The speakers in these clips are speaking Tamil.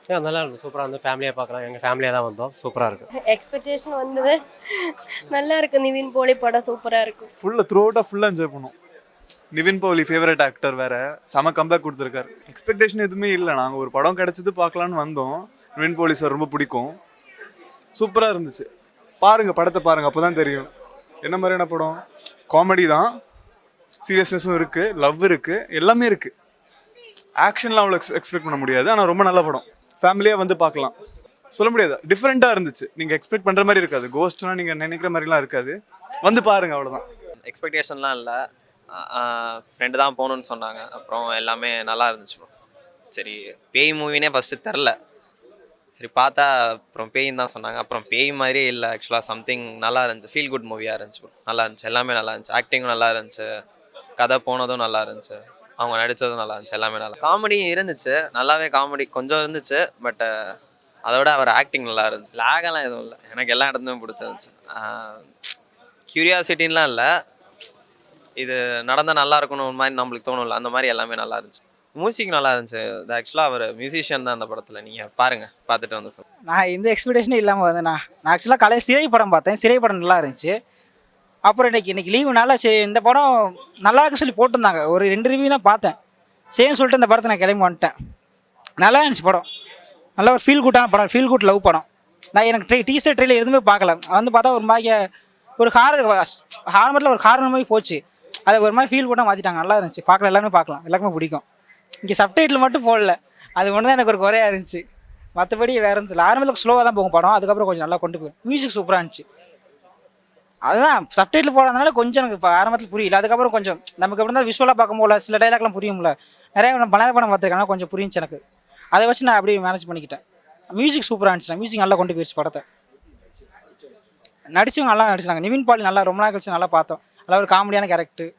நல்லா இருக்கும், சூப்பராக வந்து ஃபேமிலியாக பார்க்கலாம். எங்கள் ஃபேமிலியாக தான் வந்தோம், சூப்பராக இருக்குது. எக்ஸ்பெக்டேஷன் வந்தது நல்லா இருக்கு. நிவின் போலி படம் சூப்பராக இருக்கும். த்ரூ அவுட்டாக ஃபுல்லாக என்ஜாய் பண்ணும். நிவின் போலி ஃபேவரட் ஆக்டர் வேற, செம கம்பேக் கொடுத்துருக்காரு. எக்ஸ்பெக்டேஷன் எதுவுமே இல்லை, நாங்கள் ஒரு படம் கிடச்சது பார்க்கலான்னு வந்தோம். நிவின் போலி சார் ரொம்ப பிடிக்கும், சூப்பராக இருந்துச்சு. பாருங்கள், படத்தை பாருங்கள், அப்போ தான் தெரியும் என்ன மாதிரியான படம். காமெடி தான், சீரியஸ்னஸும் இருக்குது, லவ் இருக்குது, எல்லாமே இருக்குது. ஆக்ஷன்லாம் அவ்வளோ எக்ஸ்பெக்ட் பண்ண முடியாது, ஆனால் ரொம்ப நல்ல படம். ஃபேமிலியாக வந்து பார்க்கலாம். சொல்ல முடியாது, டிஃப்ரெண்ட்டாக இருந்துச்சு. நீங்கள் எக்ஸ்பெக்ட் பண்ணுற மாதிரி இருக்காது, கோஸ்ட்னா நீங்கள் நினைக்கிற மாதிரிலாம் இருக்காது. வந்து பாருங்கள், அவ்வளோதான். எக்ஸ்பெக்டேஷன்லாம் இல்லை, ஃப்ரெண்டு தான் போகணுன்னு சொன்னாங்க. அப்புறம் எல்லாமே நல்லா இருந்துச்சு. சரி, பேய் மூவினே ஃபஸ்ட்டு தெரில, சரி பார்த்தா அப்புறம் பேயின்னு தான் சொன்னாங்க. அப்புறம் பேய் மாதிரியே இல்லை, ஆக்சுவலாக சம்திங் நல்லா இருந்துச்சு. ஃபீல் குட் மூவியாக இருந்துச்சு ப்ரோ. நல்லா இருந்துச்சு, எல்லாமே நல்லா இருந்துச்சு. ஆக்டிங்கும் நல்லா இருந்துச்சு, கதை போனதும் நல்லா இருந்துச்சு, அவங்க நடித்ததும் நல்லா இருந்துச்சு, எல்லாமே நல்லா. காமெடி இருந்துச்சு, நல்லாவே காமெடி கொஞ்சம் இருந்துச்சு. பட் அதோட அவர் ஆக்டிங் நல்லா இருந்துச்சு. லேகெல்லாம் எதுவும் இல்லை, எனக்கு எல்லா இடத்துலையும் பிடிச்சிருந்துச்சு. க்யூரியாசிட்டின்லாம் இல்லை, இது நடந்தால் நல்லா இருக்கணும் மாதிரி நம்மளுக்கு தோணும்ல, அந்த மாதிரி எல்லாமே நல்லா இருந்துச்சு. மியூசிக் நல்லா இருந்துச்சு. இது ஆக்சுவலாக அவர் மியூசிஷியன் தான் அந்த படத்தில். நீங்கள் பாருங்கள், பார்த்துட்டு வந்து சார். நான் எந்த எக்ஸ்பெக்டேஷனும் இல்லாமல் வந்து நான் ஆக்சுவலாக காலையில் சிறை படம் பார்த்தேன். சிறை படம் நல்லா இருந்துச்சு. அப்புறம் இன்னைக்கு லீவுனால சரி இந்த படம் நல்லா இருக்குன்னு சொல்லி போட்டிருந்தாங்க. ஒரு 2 ரிவ்யூ தான் பார்த்தேன். சரின்னு சொல்லிட்டு இந்த படத்தை நான் கிளம்பி வந்துட்டேன். நல்லா இருந்துச்சு படம், நல்லா ஒரு ஃபீல் குட்டான படம், ஃபீல் குட் லவ் படம். நான் எனக்கு டீசர் ட்ரெயிலர் எதுவுமே பார்க்கல. வந்து பார்த்தா ஒரு மாதிரி ஒரு ஹாரமத்தில் ஒரு ஹாரர் மாதிரி போச்சு. அதை ஒரு மாதிரி ஃபீல் குட்டாக மாற்றிட்டாங்க. நல்லா இருந்துச்சு, பார்க்கலாம், எல்லாமே பார்க்கலாம், எல்லாருக்குமே பிடிக்கும். இங்கே சப்டைட்டில் மட்டும் போடல, அது ஒன்று தான் எனக்கு ஒரு குறையாக இருந்துச்சு. மற்றபடி வேறு இருந்துச்சு. ஆரம்பத்தில் ஸ்லோவாக தான் போகும் படம், அதுக்கப்புறம் கொஞ்சம் நல்லா கொண்டு போய் மியூசிக் சூப்பராக இருந்துச்சு. அதுதான் சப்டைட்டில் போடாதனால கொஞ்சம் எனக்கு இப்போ ஆரம்பத்தில் புரியல. அதுக்கப்புறம் கொஞ்சம் நமக்கு எப்படி இருந்தாலும் விஷுவலாக பார்க்க முடியல, சில டைலாக்லாம் புரியும்ல. நிறைய மலையாள படம் பார்த்துருக்காங்க, கொஞ்சம் புரிஞ்சுச்சு எனக்கு. அதை வச்சு நான் அப்படியே மேனேஜ் பண்ணிக்கிட்டேன். மியூசிக் சூப்பராக இருந்துச்சு, மியூசிக் நல்லா கொண்டு போயிடுச்சு படத்தை. நடிச்சவங்க நல்லா நடிச்சிருந்தாங்க. நிவின் பாலி நல்லா ரொம்ப நாள் கழிச்சு நல்லா பார்த்தோம். நல்லா ஒரு காமெடியான கேரக்டர்,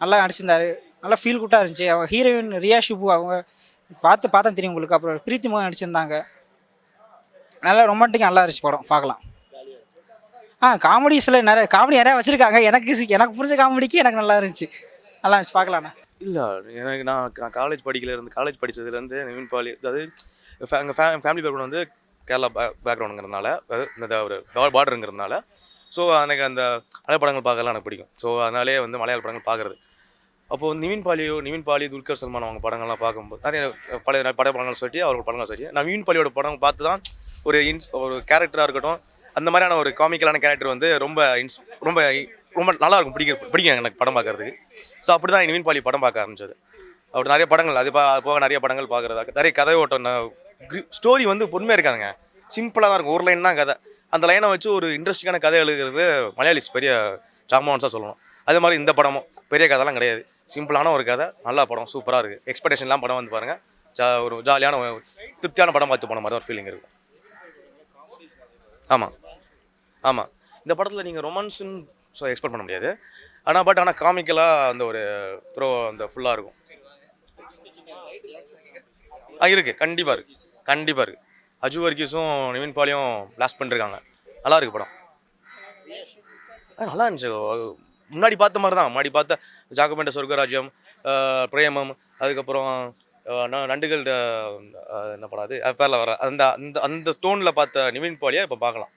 நல்லா நடிச்சிருந்தாரு, நல்லா ஃபீல் குட்டாக இருந்துச்சு. அவங்க ஹீரோயின் ரியா ஷிபு, அவங்க பார்த்தா தெரியும் உங்களுக்கு. அப்புறம் பிரீத்தி மோகன் நடிச்சிருந்தாங்க. நல்லா ரொமான்டிக்காக நல்லா இருந்துச்சு படம், பார்க்கலாம். காமெடிஸில் நிறையா வச்சுருக்காங்க. எனக்கு புரிஞ்ச காமெடிக்கு எனக்கு நல்லா இருந்துச்சு, நல்லா இருந்துச்சு, பார்க்கலாண்ணா. இல்லை, எனக்கு நான் காலேஜ் படித்ததுலேருந்து நிவின் பாலி, அதாவது எங்கள் ஃபேமிலி பேக்ரவுண்ட் வந்து கேரளா பேக்ரவுண்டுங்கிறதுனால, இந்த ஒரு பார்டருங்கிறதுனால, ஸோ எனக்கு அந்த மலையாள படங்கள் பார்க்கலாம் எனக்கு பிடிக்கும். ஸோ அதனாலே வந்து மலையாள படங்கள் பார்க்குறது. அப்போது நிவின் பாலி, துல்கர் சல்மான் அவங்க படங்கள்லாம் பார்க்கும்போது நிறைய பழைய படங்கள் சொல்லி அவரோட படங்கள் சொல்லி நான் நிவின் பாலியோட படம் பார்த்து தான் ஒரு கேரக்டராக இருக்கட்டும், அந்த மாதிரியான ஒரு காமிக்கலான கேரக்டர் வந்து ரொம்ப ரொம்ப நல்லாயிருக்கும், பிடிக்கும் எனக்கு படம் பார்க்குறதுக்கு. ஸோ அப்படி தான் நிவின் பாலி படம் பார்க்க ஆரம்பிச்சது. அப்படி நிறைய படங்கள், அது போக நிறைய படங்கள் பார்க்குறதா, நிறைய கதை ஓட்டம், ஸ்டோரி வந்து பொறுமையாக இருக்காதுங்க, சிம்பிளாக தான் இருக்கும். ஒரு லைன் தான் கதை, அந்த லைனை வச்சு ஒரு இன்ட்ரெஸ்டிங்கான கதை எழுதுறது மலையாளிஸ் பெரிய ஜாமான்ஸாக சொல்லணும். அதே மாதிரி இந்த படமும் பெரிய கதைலாம் கிடையாது, சிம்பிளான ஒரு கதை, நல்ல படம், சூப்பராக இருக்குது. எக்ஸ்பெக்டேஷன்லாம் படம் வந்து பாருங்கள், ஒரு ஜாலியான திருப்தியான படம் பார்த்து போன மாதிரி ஒரு ஃபீலிங் இருக்கும். ஆமாம், இந்த படத்தில் நீங்கள் ரொமான்ஸுன்னு எக்ஸ்பெக்ட் பண்ண முடியாது. ஆனால் காமிக்கலாக அந்த ஒரு அந்த ஃபுல்லாக இருக்கும். இருக்குது, கண்டிப்பாக இருக்குது. அஜு வர்கீஸும் நிவின் பாலியும் பிளாஸ்ட் பண்ணிருக்காங்க, நல்லா இருக்குது படம். நல்லா இருந்துச்சு. முன்னாடி பார்த்த மாதிரி தான், முன்னாடி பார்த்த ஜாக்கபேண்ட சொர்க்கராஜ்யம், பிரேமம், அதுக்கப்புறம் நண்டுகள் என்ன படம் அது பேரில் வர அந்த அந்த அந்த டோனில் பார்த்த நிவின் பாலியை இப்போ பார்க்கலாம்.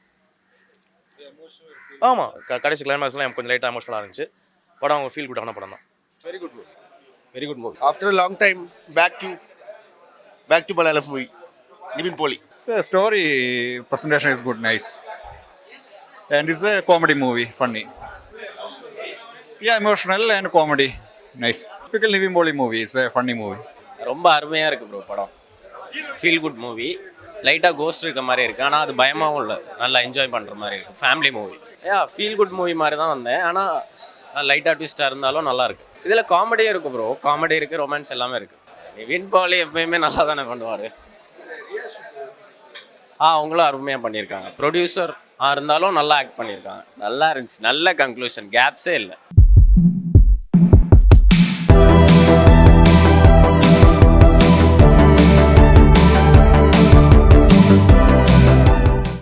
ஆமாம், கடைசி கிளைமேக்ஸ்லாம் கொஞ்சம் லைட்டாக எமோஷனலாக இருந்துச்சு. படம் ஃபீல் குட்டான படம் தான். Very good movie. After a long time, back to Malayalam movie. Nivin Poli. So story presentation is good, nice. And it's a comedy movie, funny. Yeah, emotional and comedy, nice. Typical Nivin Poli movie, it's a funny movie. ரொம்ப அருமையாக இருக்குது ப்ரோ படம். ஃபீல் குட் மூவி, லைட்டாக கோஸ்ட் இருக்க மாதிரி இருக்குது, ஆனால் அது பயமாகவும் இல்லை, நல்லா என்ஜாய் பண்ணுற மாதிரி இருக்குது. Family movie, feel good movie மாதிரி தான் வந்தேன், ஆனால் லைட்டாக ட்விஸ்ட்டாக இருந்தாலும் நல்லாயிருக்கு. இதில் காமெடியும் இருக்குது ப்ரோ, காமெடி இருக்குது, ரொமான்ஸ் எல்லாமே இருக்குது. நிவின் பாலி எப்பயுமே நல்லா தானே பண்ணுவார். அவங்களும் அருமையாக பண்ணியிருக்காங்க. ப்ரொடியூசர் இருந்தாலும் நல்லா ஆக்ட் பண்ணியிருக்காங்க, நல்லா இருந்துச்சு, நல்ல கன்க்ளூஷன், கேப்ஸே இல்லை.